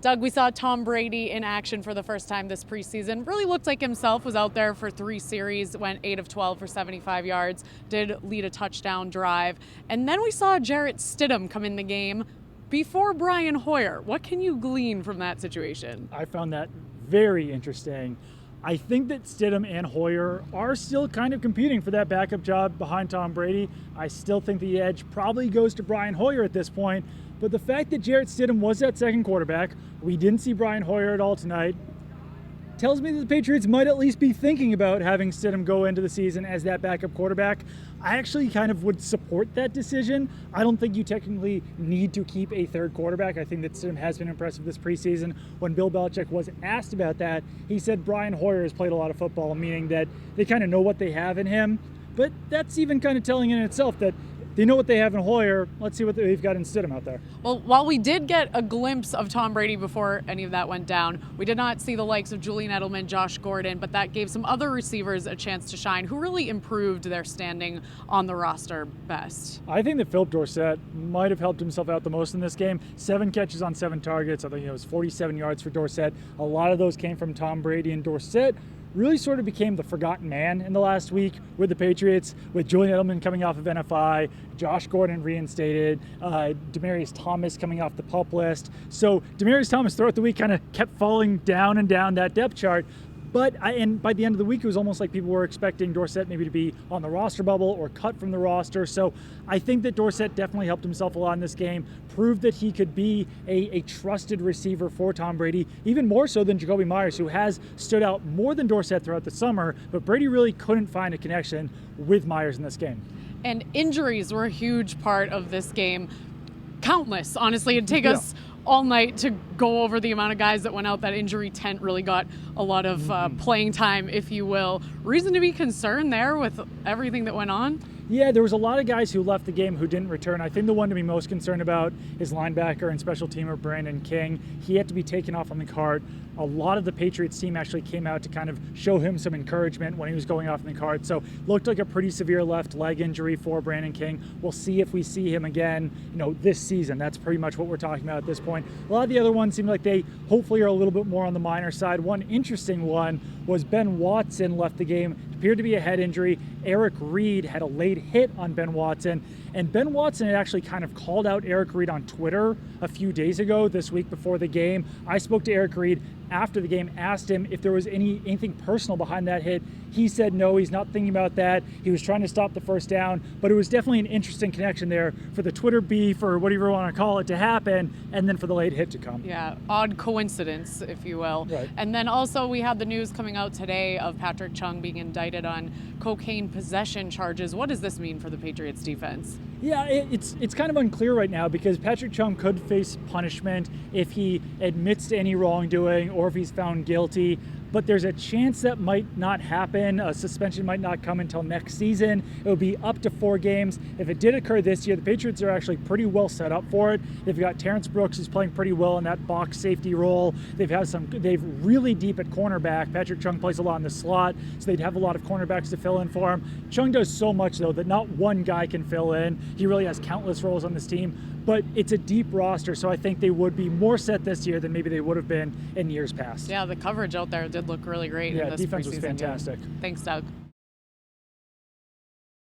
Doug, we saw Tom Brady in action for the first time this preseason. Really looked like himself, was out there for 3 series, went 8 of 12 for 75 yards, did lead a touchdown drive. And then we saw Jarrett Stidham come in the game before Brian Hoyer. What can you glean from that situation? I found that very interesting. I think that Stidham and Hoyer are still kind of competing for that backup job behind Tom Brady. I still think the edge probably goes to Brian Hoyer at this point. But the fact that Jarrett Stidham was that second quarterback, we didn't see Brian Hoyer at all tonight, tells me that the Patriots might at least be thinking about having Stidham go into the season as that backup quarterback. I actually kind of would support that decision. I don't think you technically need to keep a third quarterback. I think that Stidham has been impressive this preseason. When Bill Belichick was asked about that, he said Brian Hoyer has played a lot of football, meaning that they kind of know what they have in him. But that's even kind of telling in itself that they know what they have in Hoyer. Let's see what they've got in Stidham out there. Well, while we did get a glimpse of Tom Brady before any of that went down, we did not see the likes of Julian Edelman, Josh Gordon, but that gave some other receivers a chance to shine who really improved their standing on the roster best. I think that PHILLIP Dorsett might have helped himself out the most in this game. 7 catches on 7 targets. I think it was 47 yards for Dorsett. A lot of those came from Tom Brady, and Dorsett really sort of became the forgotten man in the last week with the Patriots, with Julian Edelman coming off of NFI, Josh Gordon reinstated, Demaryius Thomas coming off the PUP list. So Demaryius Thomas throughout the week kind of kept falling down and down that depth chart. And by the end of the week, it was almost like people were expecting Dorsett maybe to be on the roster bubble or cut from the roster. So I think that Dorsett definitely helped himself a lot in this game, proved that he could be a trusted receiver for Tom Brady, even more so than Jakobi Meyers, who has stood out more than Dorsett throughout the summer, but Brady really couldn't find a connection with Meyers in this game. And injuries were a huge part of this game. Countless, honestly. It'd take us all night to go over the amount of guys that went out. That injury tent really got a lot of playing time, if you will. Reason to be concerned there with everything that went on? Yeah, there was a lot of guys who left the game who didn't return. I think the one to be most concerned about is linebacker and special teamer Brandon King. He had to be taken off on the cart. A lot of the Patriots team actually came out to kind of show him some encouragement when he was going off in the cart. So looked like a pretty severe left leg injury for Brandon King. We'll see if we see him again, this season. That's pretty much what we're talking about at this point. A lot of the other ones seem like they hopefully are a little bit more on the minor side. One interesting one was Ben Watson left the game. It appeared to be a head injury. Eric Reed had a late hit on Ben Watson, and Ben Watson had actually kind of called out Eric Reed on Twitter a few days ago, this week before the game. I spoke to Eric Reed after the game, asked him if there was anything personal behind that hit. He said no, he's not thinking about that. He was trying to stop the first down, but it was definitely an interesting connection there for the Twitter beef, or whatever you want to call it, to happen, and then for the late hit to come. Yeah, odd coincidence, if you will. Right. And then also we had the news coming out today of Patrick Chung being indicted on cocaine possession charges. What does this mean for the Patriots defense? Yeah, it's kind of unclear right now, because Patrick Chung could face punishment if he admits to any wrongdoing or if he's found guilty. But there's a chance that might not happen. A suspension might not come until next season. It would be up to 4 games. If it did occur this year, the Patriots are actually pretty well set up for it. They've got Terrence Brooks, who's playing pretty well in that box safety role. They've really deep at cornerback. Patrick Chung plays a lot in the slot, so they'd have a lot of cornerbacks to fill in for him. Chung does so much, though, that not one guy can fill in. He really has countless roles on this team, but it's a deep roster, so I think they would be more set this year than maybe they would have been in years past. Yeah, the coverage out there did look really great in this defense was preseason fantastic. game. Thanks, Doug.